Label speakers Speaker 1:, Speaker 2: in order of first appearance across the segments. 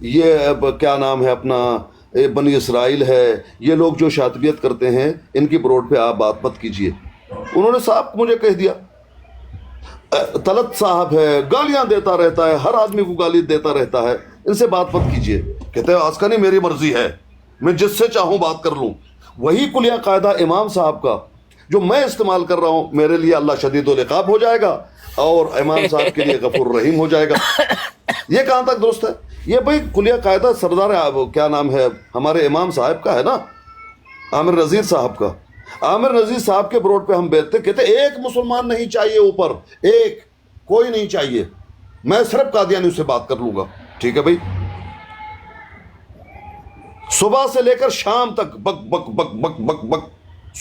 Speaker 1: یہ کیا نام ہے اپنا بنی اسرائیل ہے، یہ لوگ جو شاطبیت کرتے ہیں ان کی بروڈ پہ آپ بات مت کیجئے۔ انہوں نے صاحب مجھے کہہ دیا، طلعت صاحب ہے گالیاں دیتا رہتا ہے، ہر آدمی کو گالی دیتا رہتا ہے، ان سے بات مت کیجئے۔ کہتے ہیں آسکانی میری مرضی ہے، میں جس سے چاہوں بات کر لوں۔ وہی کلیہ قاعدہ امام صاحب کا جو میں استعمال کر رہا ہوں، میرے لیے اللہ شدید العقاب ہو جائے گا اور امام صاحب کے لیے غفور رحیم ہو جائے گا۔ یہ کہاں تک درست ہے؟ یہ بھائی کلیہ قاعدہ سردار کیا نام ہے ہمارے امام صاحب کا ہے نا، عامر نذیر صاحب کا۔ عامر نذیر صاحب کے بروڈ پہ ہم بیچتے، کہتے ایک مسلمان نہیں چاہیے اوپر، ایک کوئی نہیں چاہیے، میں صرف قادیانی سے بات کر لوں گا۔ ٹھیک ہے بھائی، صبح سے لے کر شام تک بک بک بک بک بک بک،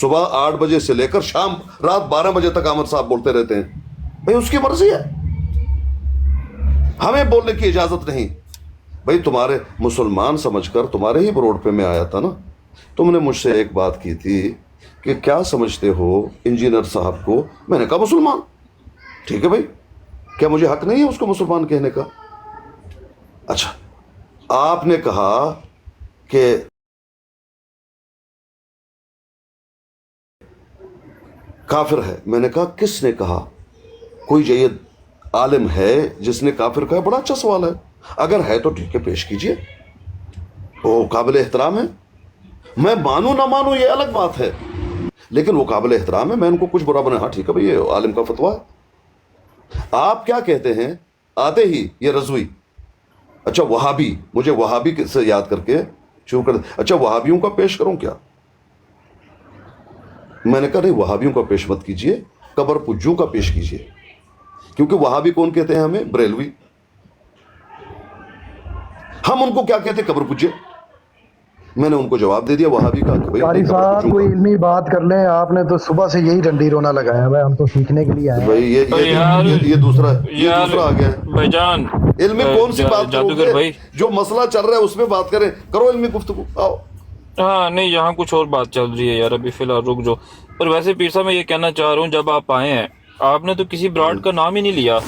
Speaker 1: صبح 8 بجے سے لے کر شام رات 12 بجے تک عامر صاحب بولتے رہتے ہیں۔ بھائی اس کی مرضی ہے، ہمیں بولنے کی اجازت نہیں۔ بھائی تمہارے مسلمان سمجھ کر تمہارے ہی بروڈ پہ میں آیا تھا نا، تم نے مجھ سے ایک بات کی تھی کہ کیا سمجھتے ہو انجینئر صاحب کو، میں نے کہا مسلمان۔ ٹھیک ہے بھائی، کیا مجھے حق نہیں ہے اس کو مسلمان کہنے کا؟ اچھا، آپ نے کہا کہ کافر ہے، میں نے کہا کس نے کہا؟ کوئی جید عالم ہے جس نے کافر کہا؟ بڑا اچھا سوال ہے، اگر ہے تو ٹھیک ہے پیش کیجئے، وہ قابل احترام ہے۔ میں مانوں نہ مانوں یہ الگ بات ہے، لیکن وہ قابل احترام ہے، میں ان کو کچھ برا بنا، ہاں ٹھیک ہے بھائی یہ عالم کا فتویٰ ہے۔ آپ کیا کہتے ہیں آتے ہی یہ رضوی، اچھا وہابی، مجھے وہابی سے یاد کر کے شروع کر، اچھا وہابیوں کا پیش کروں کیا؟ میں نے کہا نہیں، وہابیوں کا پیش مت کیجئے، قبر پجوں کا پیش کیجئے، کیونکہ وہابی کون کہتے ہیں ہمیں؟ بریلوی۔ ہم ان کو کیا کہتے ہیں؟ قبر پجے۔ میں نے ان کو جواب دے دیا وہابی کا کہ
Speaker 2: قاری صاحب کوئی علمی بات کر لیں، آپ نے تو صبح سے یہی ڈنڈی رونا لگایا ہے، ہم تو سیکھنے کے لیے آئے ہیں۔
Speaker 1: بھائی یہ دوسرا آ گیا ہے
Speaker 3: بھائی جان،
Speaker 1: علمی کون سی بات کرو
Speaker 3: جادوگر
Speaker 1: گے؟
Speaker 3: بھائی،
Speaker 1: جو مسئلہ چل رہا ہے اس میں بات کریں، کرو علمی گفتگو، آؤ۔
Speaker 3: ہاں نہیں یہاں کچھ اور بات چل رہی ہے یار، ابھی فی الحال رک جاؤ۔ پر ویسے پیر صاحب میں یہ کہنا چاہ رہا ہوں، جب آپ آئے ہیں آپ نے تو کسی براڈ کا نام ہی نہیں لیا،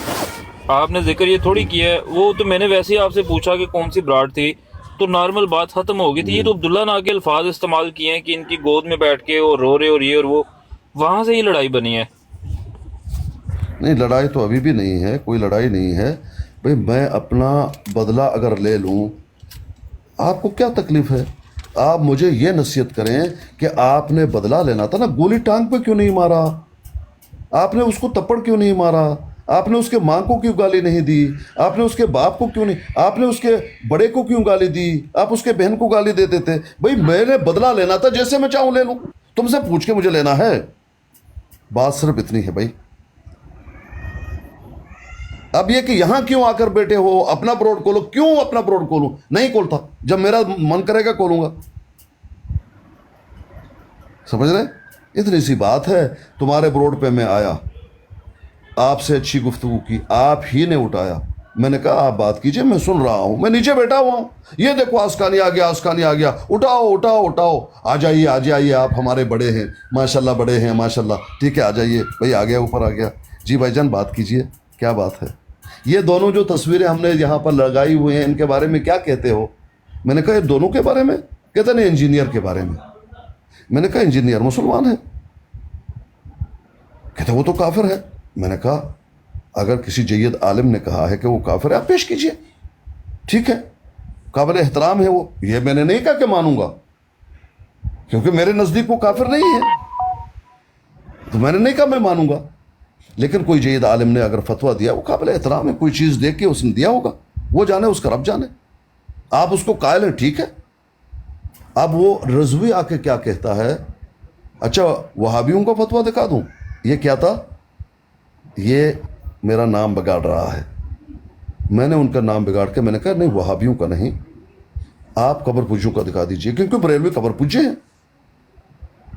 Speaker 3: آپ نے ذکر یہ تھوڑی کیا ہے، وہ تو میں نے ویسے ہی آپ سے پوچھا کہ کون سی براڈ تھی تو نارمل بات ختم ہو گئی تھی۔ یہ تو عبداللہ نا کے الفاظ استعمال کیے ہیں کہ ان کی گود میں بیٹھ کے اور رو رہے اور یہ اور وہ، وہاں سے ہی لڑائی بنی ہے۔
Speaker 1: نہیں لڑائی تو ابھی بھی نہیں ہے، کوئی لڑائی نہیں ہے بھائی، میں اپنا بدلہ اگر لے لوں آپ کو کیا تکلیف ہے؟ آپ مجھے یہ نصیحت کریں کہ آپ نے بدلہ لینا تھا نا، گولی ٹانگ پہ کیوں نہیں مارا؟ آپ نے اس کو تپڑ کیوں نہیں مارا؟ آپ نے اس کے ماں کو کیوں گالی نہیں دی؟ آپ نے اس کے باپ کو کیوں نہیں، آپ نے اس کے بڑے کو کیوں گالی دی؟ آپ اس کے بہن کو گالی دیتے تھے۔ بھائی میں نے بدلہ لینا تھا، جیسے میں چاہوں لے لوں، تم سے پوچھ کے مجھے لینا ہے، بات صرف اتنی ہے بھائی۔ اب یہ کہ یہاں کیوں آ کر بیٹھے ہو، اپنا بروڈ کھولو، کیوں اپنا بروڈ کھولوں؟ نہیں کھولتا، جب میرا من کرے گا کھولوں گا، سمجھ رہے؟ اتنی سی بات ہے، تمہارے بروڈ پہ میں آیا، آپ سے اچھی گفتگو کی، آپ ہی نے اٹھایا، میں نے کہا آپ بات کیجئے، میں سن رہا ہوں، میں نیچے بیٹھا ہوا ہوں، یہ دیکھو آسکانی آ گیا، آسکانی آ گیا، اٹھاؤ اٹھاؤ اٹھاؤ، آ جائیے آ جائیے، آپ ہمارے بڑے ہیں ماشاءاللہ، بڑے ہیں ماشاءاللہ، ٹھیک ہے آ جائیے بھائی، آ گیا اوپر آ گیا، جی بھائی جان بات کیجئے، کیا بات ہے؟ یہ دونوں جو تصویریں ہم نے یہاں پر لگائی ہوئی ہیں ان کے بارے میں کیا کہتے ہو؟ میں نے کہا یہ دونوں کے بارے میں؟ کہتے نہیں انجینئر کے بارے میں۔ میں نے کہا انجینئر مسلمان ہے؟ کہتے وہ تو کافر ہے۔ میں نے کہا اگر کسی جید عالم نے کہا ہے کہ وہ کافر ہے آپ پیش کیجئے، ٹھیک ہے، قابل احترام ہے وہ، یہ میں نے نہیں کہا کہ مانوں گا، کیونکہ میرے نزدیک وہ کافر نہیں ہے، تو میں نے نہیں کہا میں مانوں گا، لیکن کوئی جید عالم نے اگر فتویٰ دیا وہ قابل احترام ہے، کوئی چیز دیکھ کے اس نے دیا ہوگا، وہ جانے اس کا رب جانے، آپ اس کو قائل ہیں ٹھیک ہے۔ اب وہ رضوی آ کے کیا کہتا ہے، اچھا وہابیوں کا فتویٰ دکھا دوں؟ یہ کیا تھا؟ یہ میرا نام بگاڑ رہا ہے، میں نے ان کا نام بگاڑ کے میں نے کہا نہیں وہابیوں کا نہیں، آپ قبر پجوں کا دکھا دیجئے، کیونکہ بریلوی قبر پجے ہیں،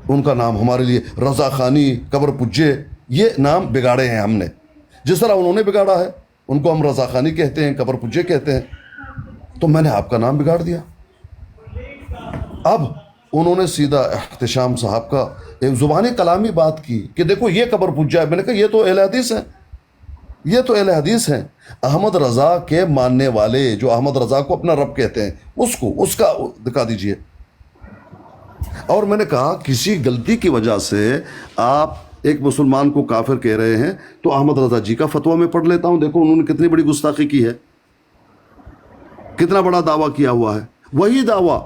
Speaker 1: ان کا نام ہمارے لیے رضا خانی، قبر پجے، یہ نام بگاڑے ہیں ہم نے، جس طرح انہوں نے بگاڑا ہے، ان کو ہم رضا خانی کہتے ہیں، قبر پجے کہتے ہیں، تو میں نے آپ کا نام بگاڑ دیا۔ اب انہوں نے سیدھا احتشام صاحب کا ایک زبانی کلامی بات کی کہ دیکھو یہ قبر پجا ہے، میں نے کہا یہ تو اہل حدیث ہے، یہ تو اہل حدیث ہیں. احمد رضا کے ماننے والے جو احمد رضا کو اپنا رب کہتے ہیں اس کا دکھا دیجئے. اور میں نے کہا کسی غلطی کی وجہ سے آپ ایک مسلمان کو کافر کہہ رہے ہیں تو احمد رضا جی کا فتویٰ میں پڑھ لیتا ہوں. دیکھو انہوں نے کتنی بڑی گستاخی کی ہے, کتنا بڑا دعویٰ کیا ہوا ہے. وہی دعویٰ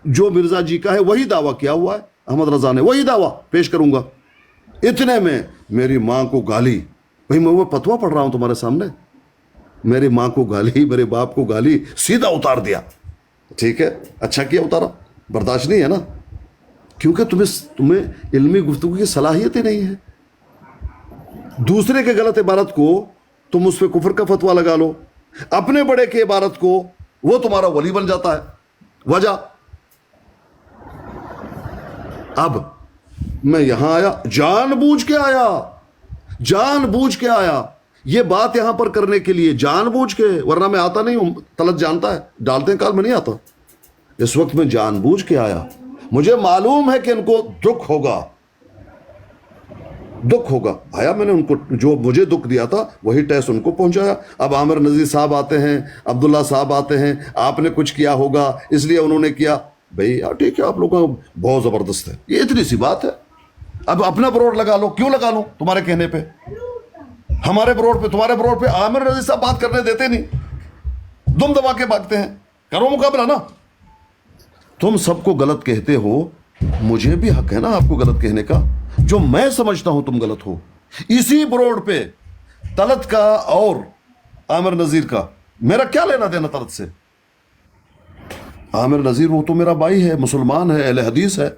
Speaker 1: جو مرزا جی کا ہے وہی دعویٰ کیا ہوا ہے احمد رضا نے, وہی دعویٰ پیش کروں گا. اتنے میں میری ماں کو گالی, بھائی میں وہ فتویٰ پڑھ رہا ہوں تمہارے سامنے, میری ماں کو گالی, میرے باپ کو گالی, سیدھا اتار دیا. ٹھیک ہے, اچھا کیا اتارا, برداشت نہیں ہے نا, کیونکہ تمہیں علمی گفتگو کی صلاحیت ہی نہیں ہے. دوسرے کے غلط عبارت کو تم اس پہ کفر کا فتویٰ لگا لو, اپنے بڑے کے عبارت کو وہ تمہارا ولی بن جاتا ہے. وجہ اب میں یہاں آیا, جان بوجھ کے آیا یہ بات یہاں پر کرنے کے لیے, جان بوجھ کے, ورنہ میں آتا نہیں ہوں. طلعت جانتا ہے, ڈالتے ہیں کال میں نہیں آتا. اس وقت میں جان بوجھ کے آیا, مجھے معلوم ہے کہ ان کو دکھ ہوگا. آیا, میں نے ان کو جو مجھے دکھ دیا تھا وہی ٹیس ان کو پہنچایا. اب عامر نذیر صاحب آتے ہیں, عبداللہ صاحب آتے ہیں, آپ نے کچھ کیا ہوگا اس لیے انہوں نے کیا. بھئی ٹھیک ہے, آپ لوگوں کا بہت زبردست ہے, یہ اتنی سی بات ہے. اب اپنا بروڈ لگا لو, کیوں لگا لو تمہارے کہنے پہ, ہمارے بروڈ پہ, تمہارے بروڈ پہ عامر نذیر صاحب بات کرنے دیتے نہیں, دم دبا کے بھاگتے ہیں. کرو مقابلہ نا. تم سب کو غلط کہتے ہو, مجھے بھی حق ہے نا آپ کو غلط کہنے کا. جو میں سمجھتا ہوں تم غلط ہو, اسی بروڈ پہ طلعت کا اور عامر نذیر کا میرا کیا لینا دینا طلعت سے. عامر نذیر وہ تو میرا بھائی ہے, مسلمان ہے, اہل حدیث ہے,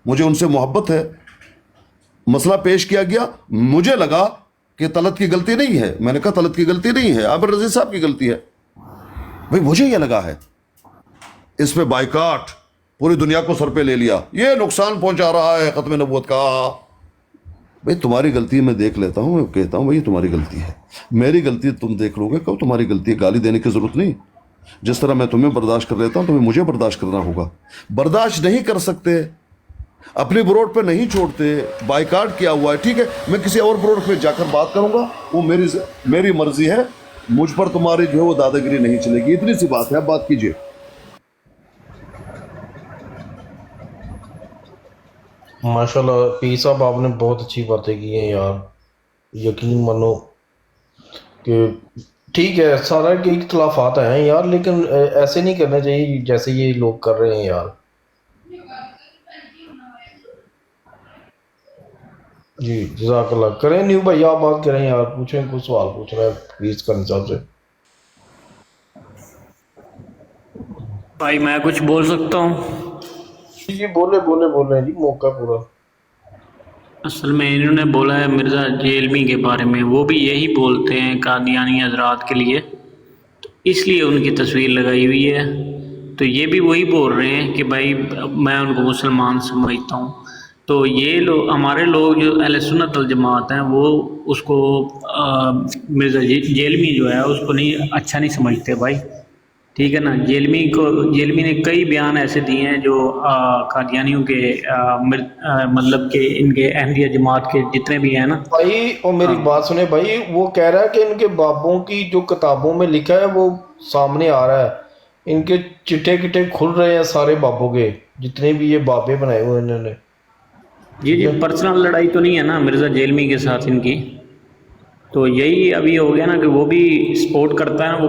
Speaker 1: مجھے ان سے محبت ہے. مسئلہ پیش کیا گیا, مجھے لگا کہ طلعت کی غلطی نہیں ہے, میں نے کہا طلعت کی غلطی نہیں ہے, عامر نذیر صاحب کی غلطی ہے. بھئی مجھے یہ لگا ہے, اس پہ بائیکاٹ پوری دنیا کو سر پہ لے لیا, یہ نقصان پہنچا رہا ہے ختم نبوت کا. بھئی تمہاری غلطی میں دیکھ لیتا ہوں, میں کہتا ہوں بھئی تمہاری غلطی ہے, میری غلطی تم دیکھ لو گے, کہو تمہاری غلطی ہے, گالی دینے کی ضرورت نہیں. جس طرح میں تمہیں برداشت کر لیتا ہوں تمہیں مجھے برداشت کرنا ہوگا. برداشت نہیں کر سکتے, اپنی بروڈ پہ نہیں چھوڑتے, بائیکاٹ کیا ہوا ہے, ٹھیک ہے, میں کسی اور بروڈ پہ جا کر بات کروں گا, وہ میری مرضی ہے, مجھ پر تمہاری جو ہے وہ دادا گیری نہیں چلے گی. اتنی سی بات ہے, اب بات کیجئے.
Speaker 4: ماشاءاللہ پیر صاحب آپ نے بہت اچھی باتیں کی ہیں یار. یقین مانو کہ ٹھیک ہے سارا کے اختلافات ہیں یار, لیکن ایسے نہیں کرنا چاہیے جیسے یہ لوگ کر رہے ہیں یار. جی جزاک اللہ. کریں نیو بھائی آپ بات کریں یار, پوچھیں, کوئی سوال پوچھ رہا ہے پلیز کریں صاحب سے.
Speaker 5: بھائی میں کچھ بول سکتا ہوں؟
Speaker 4: جی بولے جی, موقع پورا.
Speaker 5: اصل میں انہوں نے بولا ہے مرزا جیلمی کے بارے میں, وہ بھی یہی بولتے ہیں قادیانی حضرات کے لیے, تو اس لیے ان کی تصویر لگائی ہوئی ہے. تو یہ بھی وہی بول رہے ہیں کہ بھائی میں ان کو مسلمان سمجھتا ہوں. تو یہ لوگ ہمارے لوگ جو اہل سنت والجماعت ہیں وہ اس کو مرزا جیلمی جو ہے اس کو نہیں اچھا نہیں سمجھتے بھائی, ٹھیک ہے نا. جیلمی نے کئی بیان ایسے دیے ہیں جو قادیانیوں کے مطلب کہ ان کے احمدیہ جماعت کے جتنے بھی ہیں نا
Speaker 4: بھائی, اور میری بات سنیں بھائی, وہ کہہ رہا ہے کہ ان کے بابوں کی جو کتابوں میں لکھا ہے وہ سامنے آ رہا ہے, ان کے چٹے کٹے کھل رہے ہیں سارے بابوں کے, جتنے بھی یہ بابے بنائے ہوئے انہوں نے.
Speaker 5: جی پرسنل لڑائی تو نہیں ہے نا مرزا جیلمی کے ساتھ ان کی, تو یہی ابھی ہو گیا نا کہ وہ بھی سپورٹ کرتا ہے نا, وہ